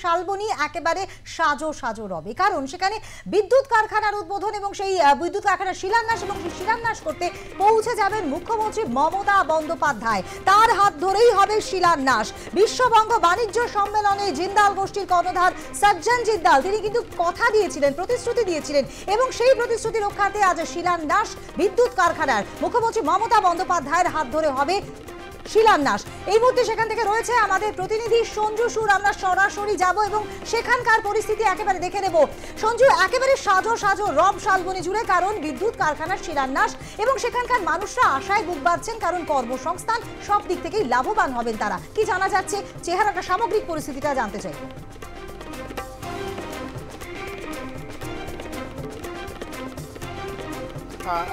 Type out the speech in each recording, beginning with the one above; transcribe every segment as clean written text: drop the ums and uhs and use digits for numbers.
শালবনী একেবারে সাজো সাজো রবে, কারণ সেখানে বিদ্যুৎ কারখানার উদ্বোধন এবং সেই বিদ্যুৎ কারখানার শিলান্যাস এবং সেই শিলান্যাস করতে পৌঁছে যাবেন মুখ্যমন্ত্রী মমতা বন্দ্যোপাধ্যায়। তার হাত ধরেই হবে শিলান্যাস। বিশ্ববঙ্গ বাণিজ্য সম্মেলনে জিন্দাল গোষ্ঠীর কর্ণধার সজ্জন জিন্দাল তিনি কিন্তু কথা দিয়েছিলেন, প্রতিশ্রুতি দিয়েছিলেন এবং সেই প্রতিশ্রুতি রক্ষার্থে আজ শিলান্যাস বিদ্যুৎ কারখানার। মুখ্যমন্ত্রী মমতা বন্দ্যোপাধ্যায়ের হাত ধরে হবে শিলান্যাস। এই মুহূর্তে সেখান থেকে রয়েছে আমাদের প্রতিনিধি সঞ্জু সুর। আমরা সরাসরি যাব এবং সেখানকার পরিস্থিতি একেবারে দেখে নেব। সঞ্জু, একেবারে সাজো সাজো রব শালবনী জুড়ে, কারণ বিদ্যুৎ কারখানার শিলান্যাস এবং সেখানকার মানুষরা আশায় বুক বাঁধছেন, কারণ কর্মসংস্থান সব দিক থেকেই লাভবান হবেন তারা। কি জানা যাচ্ছে, চেহারাটা সামগ্রিক পরিস্থিতিটা জানতে চাইব।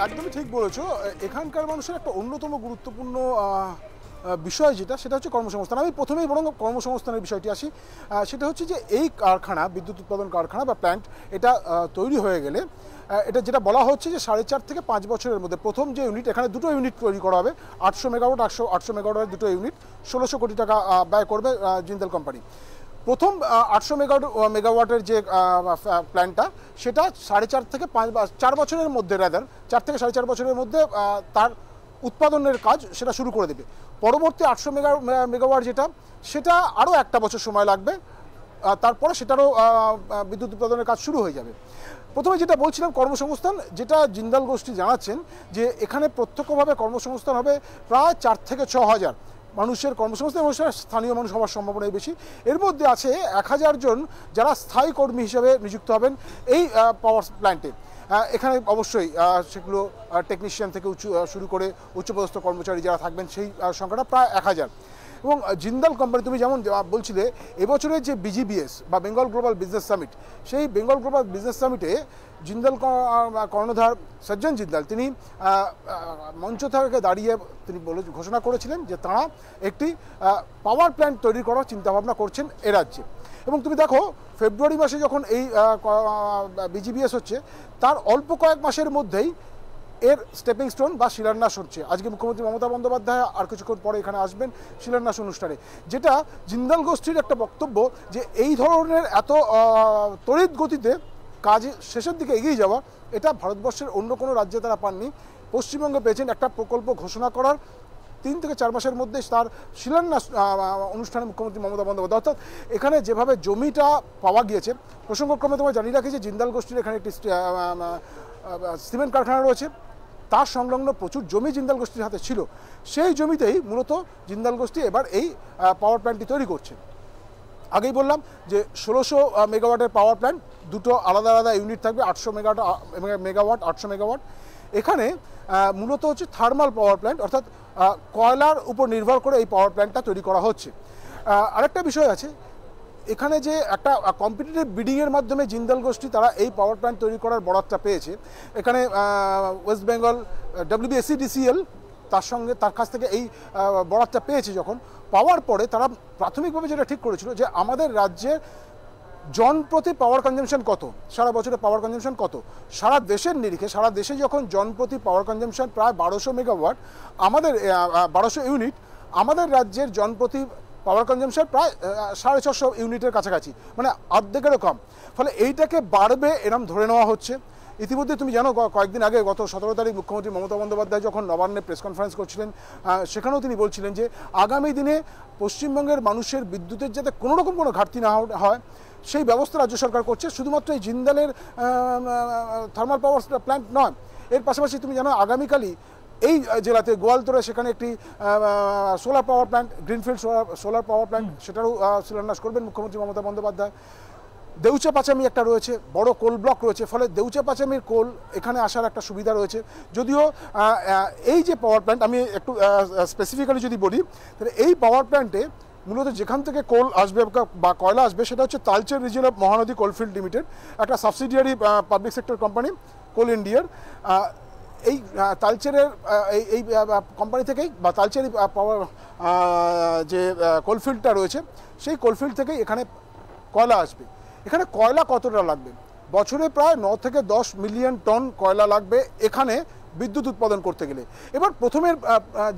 একদমই ঠিক বলেছো। এখানকার মানুষের একটা অন্যতম গুরুত্বপূর্ণ বিষয় সেটা হচ্ছে কর্মসংস্থান। আমি প্রথমেই বরং কর্মসংস্থানের বিষয়টি আসি। সেটা হচ্ছে যে এই কারখানা, বিদ্যুৎ উৎপাদন কারখানা বা প্ল্যান্ট, এটা তৈরি হয়ে গেলে এটা যেটা বলা হচ্ছে যে 4.5 থেকে 5 বছরের মধ্যে প্রথম যে ইউনিট, এখানে দুটো ইউনিট তৈরি করা হবে, 800 মেগাওয়াট 800 মেগাওয়াটের দুটো ইউনিট, 1600 কোটি টাকা ব্যয় করবে জিন্দাল কোম্পানি। প্রথম 800 মেগাওয়াটের যে প্ল্যান্টটা, সেটা 4.5 থেকে 4 বছরের মধ্যে, 4 থেকে 4.5 বছরের মধ্যে তার উৎপাদনের কাজ সেটা শুরু করে দেবে। পরবর্তী 800 মেগাওয়াট সেটা আরও একটা বছর সময় লাগবে, তারপরে সেটারও বিদ্যুৎ উৎপাদনের কাজ শুরু হয়ে যাবে। প্রথমে যেটা বলছিলাম কর্মসংস্থান, যেটা জিন্দাল গোষ্ঠী জানাচ্ছেন যে এখানে প্রত্যক্ষভাবে কর্মসংস্থান হবে প্রায় 4 থেকে 6 হাজার মানুষের কর্মসংস্থান, স্থানীয় মানুষ হওয়ার সম্ভাবনাই বেশি। এর মধ্যে আছে 1000 জন যারা স্থায়ী কর্মী হিসেবে নিযুক্ত হবেন এই পাওয়ার প্ল্যান্টে। এখানে অবশ্যই সেগুলো টেকনিশিয়ান থেকে শুরু করে উচ্চপদস্থ কর্মচারী যারা থাকবেন, সেই সংখ্যাটা প্রায় 1000। এবং জিন্দাল কোম্পানি, তুমি যেমন বলছিলে, এবছরের যে BGBS বা বেঙ্গল গ্লোবাল বিজনেস সামিট, সেই বেঙ্গল গ্লোবাল বিজনেস সামিটে জিন্দাল কর্ণধার সজ্জন জিন্দাল তিনি মঞ্চ থেকে দাঁড়িয়ে তিনি ঘোষণা করেছিলেন যে তাঁরা একটি পাওয়ার প্ল্যান্ট তৈরি করার চিন্তাভাবনা করছেন এ রাজ্যে। এবং তুমি দেখো, ফেব্রুয়ারি মাসে যখন এই BGBS হচ্ছে, তার অল্প কয়েক মাসের মধ্যেই এর স্টেপিং স্টোন বা শিলান্যাস হচ্ছে। আজকে মুখ্যমন্ত্রী মমতা বন্দ্যোপাধ্যায় আর কিছুক্ষণ পরে এখানে আসবেন শিলান্যাস অনুষ্ঠানে, যেটা জিন্দাল গোষ্ঠীর একটা বক্তব্য যে এই ধরনের এত তড়িৎ গতিতে কাজ শেষের দিকে এগিয়ে যাওয়া, এটা ভারতবর্ষের অন্য কোনো রাজ্যে তারা পাননি। পশ্চিমবঙ্গে পেয়েছেন একটা প্রকল্প ঘোষণা করার 3 থেকে 4 মাসের মধ্যে তার শিলান্যাস অনুষ্ঠানে মুখ্যমন্ত্রী মমতা বন্দ্যোপাধ্যায়। অর্থাৎ এখানে যেভাবে জমিটা পাওয়া গিয়েছে, প্রসঙ্গক্রমে তোমায় জানিয়ে রাখি যে জিন্দাল গোষ্ঠীর এখানে একটি সিমেন্ট কারখানা রয়েছে, তার সংলগ্ন প্রচুর জমি জিন্দাল গোষ্ঠীর হাতে ছিল। সেই জমিতেই মূলত জিন্দাল গোষ্ঠী এবার এই পাওয়ার প্ল্যান্টটি তৈরি করছে। আগেই বললাম যে 1600 মেগাওয়াটের পাওয়ার প্ল্যান্ট, দুটো আলাদা আলাদা ইউনিট থাকবে, 800 মেগাওয়াট 800 মেগাওয়াট। এখানে মূলত হচ্ছে থার্মাল পাওয়ার প্ল্যান্ট, অর্থাৎ কয়লার উপর নির্ভর করে এই পাওয়ার প্ল্যান্টটা তৈরি করা হচ্ছে। আরেকটা বিষয় আছে, এখানে যে একটা কম্পিটিটিভ বিডিংয়ের মাধ্যমে জিন্দাল গোষ্ঠী তারা এই পাওয়ার প্ল্যান্ট তৈরি করার বরাতটা পেয়েছে। এখানে ওয়েস্ট বেঙ্গল WBSEDCL তার কাছ থেকে এই বরাতটা পেয়েছে। যখন পাওয়ার পরে তারা প্রাথমিকভাবে যেটা ঠিক করেছিল যে আমাদের রাজ্যে জনপ্রতি পাওয়ার কনজামশন কত, সারা বছরে পাওয়ার কনজামশন কত, সারা দেশের নিরিখে সারা দেশে যখন জনপ্রতি পাওয়ার কনজামশন প্রায় 1200 মেগাওয়াট, আমাদের 1200 ইউনিট, আমাদের রাজ্যের জনপ্রতি পাওয়ার কনজামশন প্রায় 650 ইউনিটের কাছাকাছি, মানে অর্ধেকেরও কম। ফলে এইটাকে বাড়বে এরম ধরে নেওয়া হচ্ছে। ইতিমধ্যে তুমি জানো, কয়েকদিন আগে গত 17 তারিখ মুখ্যমন্ত্রী মমতা বন্দ্যোপাধ্যায় যখন নবান্নে প্রেস কনফারেন্স করছিলেন, সেখানেও তিনি বলছিলেন যে আগামী দিনে পশ্চিমবঙ্গের মানুষের বিদ্যুতের যাতে কোনোরকম কোনো ঘাটতি না হয় সেই ব্যবস্থা রাজ্য সরকার করছে। শুধুমাত্র এই জিন্দালের থার্মাল পাওয়ার প্ল্যান্ট নয়, এর পাশাপাশি তুমি জানো আগামীকালই এই জেলাতে গোয়ালতোড়ে সেখানে একটি solar power plant, greenfield solar power plant, সেটারও শিলান্যাস করবেন মুখ্যমন্ত্রী মমতা বন্দ্যোপাধ্যায়। দেউচা পাচামি একটা রয়েছে, বড় কোল ব্লক রয়েছে, ফলে দেউচা পাচামির কোল এখানে আসার একটা সুবিধা রয়েছে। যদিও এই যে পাওয়ার প্ল্যান্ট, আমি একটু স্পেসিফিক্যালি যদি বলি, তাহলে এই পাওয়ার প্ল্যান্টে মূলত যেখান থেকে কোল আসবে বা কয়লা আসবে সেটা হচ্ছে Talcher region of Mahanadi coalfield limited, একটা সাবসিডিয়ারি পাবলিক সেক্টর কোম্পানি কোল ইন্ডিয়ার। এই তালচেরের এই কোম্পানি থেকেই বা তালচের পাওয়ার যে কোলফিল্ডটা রয়েছে, সেই কোলফিল্ড থেকেই এখানে কয়লা আসবে। এখানে কয়লা কতটা লাগবে? বছরে প্রায় 9 থেকে 10 মিলিয়ন টন কয়লা লাগবে এখানে বিদ্যুৎ উৎপাদন করতে গেলে। এবার প্রথমের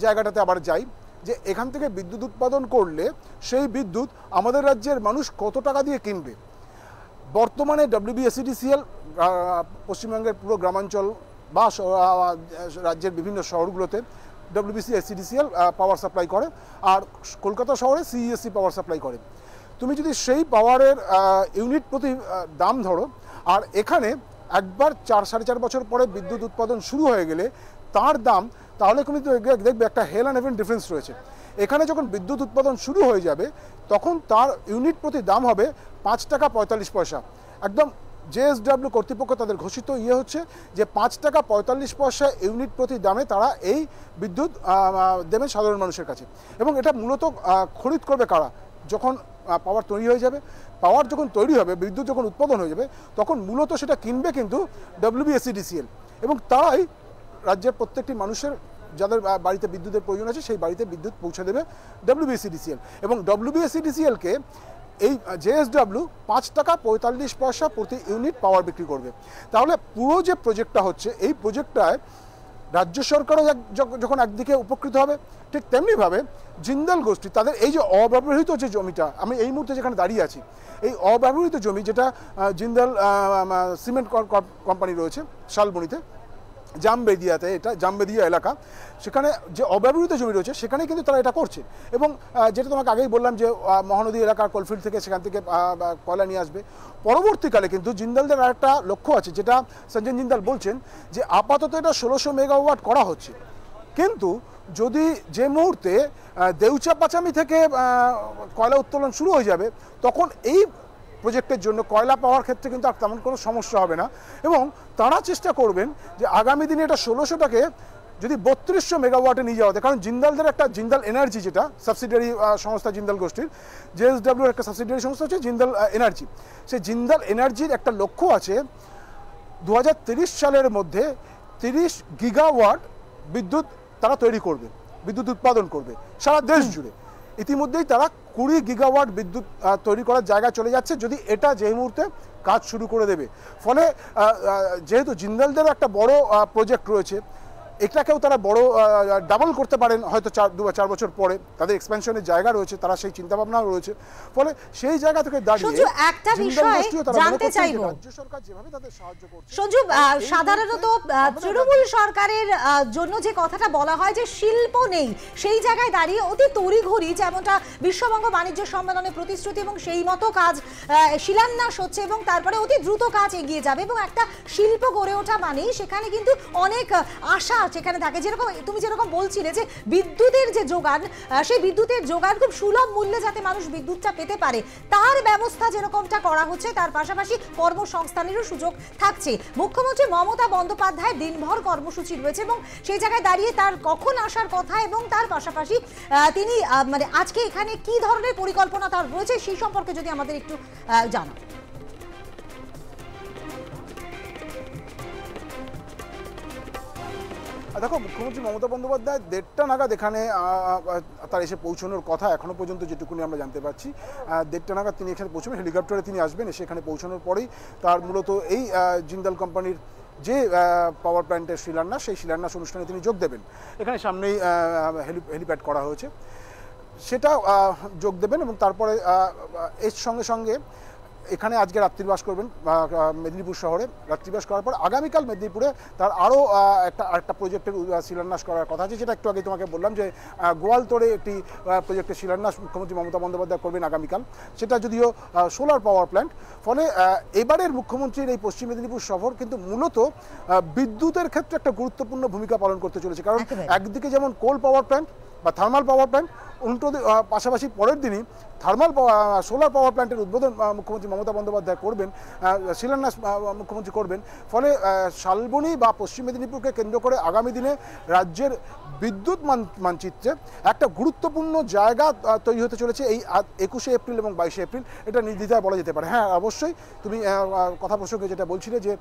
জায়গাটাতে আবার যাই, যে এখান থেকে বিদ্যুৎ উৎপাদন করলে সেই বিদ্যুৎ আমাদের রাজ্যের মানুষ কত টাকা দিয়ে কিনবে। বর্তমানে WBSEDCL পশ্চিমবঙ্গের পুরো গ্রামাঞ্চল বা রাজ্যের বিভিন্ন শহরগুলোতে WBSEDCL পাওয়ার সাপ্লাই করে, আর কলকাতা শহরে CESC পাওয়ার সাপ্লাই করে। তুমি যদি সেই পাওয়ারের ইউনিট প্রতি দাম ধরো, আর এখানে একবার 4-4.5 বছর পরে বিদ্যুৎ উৎপাদন শুরু হয়ে গেলে তার দাম, তাহলে তুমি দেখবে একটা হেল অ্যান্ড হেভেন ডিফারেন্স রয়েছে। এখানে যখন বিদ্যুৎ উৎপাদন শুরু হয়ে যাবে তখন তার ইউনিট প্রতি দাম হবে 5 টাকা 45 পয়সা। একদম JSW কর্তৃপক্ষ তাদের ঘোষিত হচ্ছে যে 5 টাকা 45 পয়সা ইউনিট প্রতি দামে তারা এই বিদ্যুৎ দেবে সাধারণ মানুষের কাছে। এবং এটা মূলত খরিদ করবে কারা? যখন পাওয়ার তৈরি হয়ে যাবে, পাওয়ার যখন তৈরি হবে, বিদ্যুৎ যখন উৎপাদন হয়ে যাবে, তখন মূলত সেটা কিনবে কিন্তু WBSEDCL, এবং তারাই রাজ্যের প্রত্যেকটি মানুষের যাদের বাড়িতে বিদ্যুতের প্রয়োজন আছে সেই বাড়িতে বিদ্যুৎ পৌঁছে দেবে WBSEDCL। এবং WBSEDCLকে এই JSW 5 টাকা 45 পয়সা প্রতি ইউনিট পাওয়ার বিক্রি করবে। তাহলে পুরো যে প্রজেক্টটা হচ্ছে, এই প্রজেক্টটায় রাজ্য সরকারও যখন একদিকে উপকৃত হবে, ঠিক তেমনিভাবে জিন্দাল গোষ্ঠী তাদের এই যে অব্যবহৃত যে জমিটা, আমি এই মুহূর্তে যেখানে দাঁড়িয়ে আছি, এই অব্যবহৃত জমি যেটা জিন্দাল সিমেন্ট কোম্পানি রয়েছে শালবনীতে, জামবেদিয়াতে, এটা জামবেদিয়া এলাকা, সেখানে যে অব্যবহৃত জমি রয়েছে সেখানে কিন্তু তারা এটা করছে। এবং যেটা তোমাকে আগেই বললাম যে মহানদী এলাকার কোলফিল্ড থেকে সেখান থেকে কয়লা নিয়ে আসবে। পরবর্তীকালে কিন্তু জিন্দালদের আরেকটা লক্ষ্য আছে, যেটা সঞ্জয় জিন্দাল বলছেন যে আপাতত এটা 1600 মেগাওয়াট করা হচ্ছে, কিন্তু যদি যে মুহূর্তে দেউচা পাচামি থেকে কয়লা উত্তোলন শুরু হয়ে যাবে, তখন এই প্রজেক্টের জন্য কয়লা পাওয়ার ক্ষেত্রে কিন্তু আর তেমন কোনো সমস্যা হবে না। এবং তারা চেষ্টা করবেন যে আগামী দিনে এটা 1600টাকে যদি 3200 মেগাওয়াটে নিয়ে যাওয়াতে, কারণ জিন্দালদের একটা জিন্দাল এনার্জি, যেটা সাবসিডিয়ারি সংস্থা জিন্দাল গোষ্ঠীর, JSW একটা সাবসিডিয়ারি সংস্থা হচ্ছে জিন্দাল এনার্জি। সেই জিন্দাল এনার্জির একটা লক্ষ্য আছে 2030 সালের মধ্যে 30 গিগাওয়াট বিদ্যুৎ তারা তৈরি করবে, বিদ্যুৎ উৎপাদন করবে সারা দেশ জুড়ে। ইতিমধ্যেই তারা 20 গিগাওয়াট বিদ্যুৎ তৈরি করার জায়গা চলে যাচ্ছে, যদি এটা যে মুহূর্তে কাজ শুরু করে দেবে। ফলে যেহেতু জিন্দালদের একটা বড় প্রজেক্ট রয়েছে, এটাকেও তারা বড় ডাবল করতে পারেন হয়তো 2-4 বছর পরে, তাদের এক্সপেনশনের জায়গা রয়েছে, তারা সেই চিন্তাভাবনাও রয়েছে। ফলে সেই জায়গা থেকে দাঁড়িয়ে একটা বিষয় জানতে চাইব, রাজ্য সরকার যেভাবে তাদের সাহায্য করছে, সঞ্জু, সাধারণত তৃণমূল সরকারের জন্য যে কথাটা বলা হয় যে শিল্প নেই, সেই জায়গায় দাঁড়িয়ে অতি তড়িঘড়ি, যেমনটা বিশ্ববঙ্গ বাণিজ্য সম্মেলনে প্রতিশ্রুতি এবং সেই মতো কাজ শিলান্যাস হচ্ছে এবং তারপরে অতি দ্রুত কাজ এগিয়ে যাবে, এবং একটা শিল্প গড়ে ওঠা মানেই সেখানে কিন্তু অনেক আশা সেখানে থাকে। যেরকম তুমি যেরকম বলছিলে যে বিদ্যুতের যে যোগান, সেই বিদ্যুতের যোগান খুব সুলভ মূল্যে যাতে মানুষ বিদ্যুৎটা পেতে পারে, তার ব্যবস্থা যেরকমটা করা হচ্ছে, তার পাশাপাশি কর্মসংস্থানেরও সুযোগ থাকছে। মুখ্যমন্ত্রী মমতা বন্দ্যোপাধ্যায় দিনভর কর্মসূচি রয়েছে এবং সেই জায়গায় দাঁড়িয়ে তার কখন আসার কথা এবং তার পাশাপাশি তিনি মানে আজকে এখানে কি ধরনের পরিকল্পনা তার রয়েছে সেই সম্পর্কে যদি আমাদের একটু জানান। দেখো, মুখ্যমন্ত্রী মমতা বন্দ্যোপাধ্যায় 1:30 নাগাদ এখানে তার এসে পৌঁছানোর কথা, এখনো পর্যন্ত যেটুকুনি আমরা জানতে পারছি 1:30 নাগাদ তিনি এখানে পৌঁছবেন, হেলিকপ্টারে তিনি আসবেন, এসে এখানে পৌঁছানোর পরেই তার মূলত এই জিন্দাল কোম্পানির যে পাওয়ার প্ল্যান্টের শিলান্যাস, সেই শিলান্যাস অনুষ্ঠানে তিনি যোগ দেবেন। এখানে সামনেই হেলিপ্যাড করা হয়েছে, সেটা যোগ দেবেন। এবং তারপরে এর সঙ্গে সঙ্গে এখানে আজকে রাত্রিবাস করবেন মেদিনীপুর শহরে। রাত্রিবাস করার পর আগামীকাল মেদিনীপুরে তার আরও একটা প্রজেক্টের শিলান্যাস করার কথা আছে, যেটা একটু আগে তোমাকে বললাম যে গোয়ালতোড়ে একটি প্রজেক্টের শিলান্যাস মুখ্যমন্ত্রী মমতা বন্দ্যোপাধ্যায় করবেন আগামীকাল, সেটা যদিও সোলার পাওয়ার প্ল্যান্ট। ফলে এবারের মুখ্যমন্ত্রীর এই পশ্চিম মেদিনীপুর সফর কিন্তু মূলত বিদ্যুতের ক্ষেত্রে একটা গুরুত্বপূর্ণ ভূমিকা পালন করতে চলেছে। কারণ একদিকে যেমন কোল পাওয়ার প্ল্যান্ট বা থার্মাল পাওয়ার প্ল্যান্ট, উল্টো পাশাপাশি পরের দিনই সোলার পাওয়ার প্ল্যান্টের উদ্বোধন মুখ্যমন্ত্রী মমতা বন্দ্যোপাধ্যায় করবেন, শিলান্যাস মুখ্যমন্ত্রী করবেন। ফলে শালবনী বা পশ্চিম মেদিনীপুরকে কেন্দ্র করে আগামী দিনে রাজ্যের বিদ্যুৎ মানচিত্রে একটা গুরুত্বপূর্ণ জায়গা তৈরি হতে চলেছে এই 21শে এপ্রিল এবং 22শে এপ্রিল, এটা নির্দ্বিধায় বলা যেতে পারে। হ্যাঁ, অবশ্যই তুমি কথা প্রসঙ্গে যেটা বলছিলে যে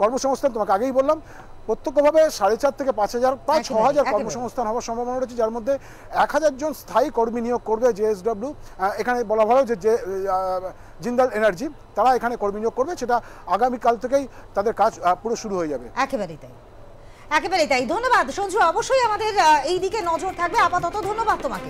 কর্মসংস্থান, তোমাকে আগেই বললাম প্রত্যক্ষভাবে 4,500 থেকে 5,000 প্রায় 6,000 কর্মসংস্থান হওয়ার সম্ভাবনা রয়েছে, যার মধ্যে 1,000 জন স্থায়ী কর্মী নিয়োগ করবে JSW। এখানে বলা ভালো যে জিন্দাল এনার্জি তারা এখানে কর্মী নিয়োগ করবে, সেটা আগামীকাল থেকেই তাদের কাজ পুরো শুরু হয়ে যাবে। একেবারেই তাই। একেবারেই তাই। ধন্যবাদ সঞ্জু, অবশ্যই আমাদের এই দিকে নজর থাকবে। আপাতত ধন্যবাদ তোমাকে।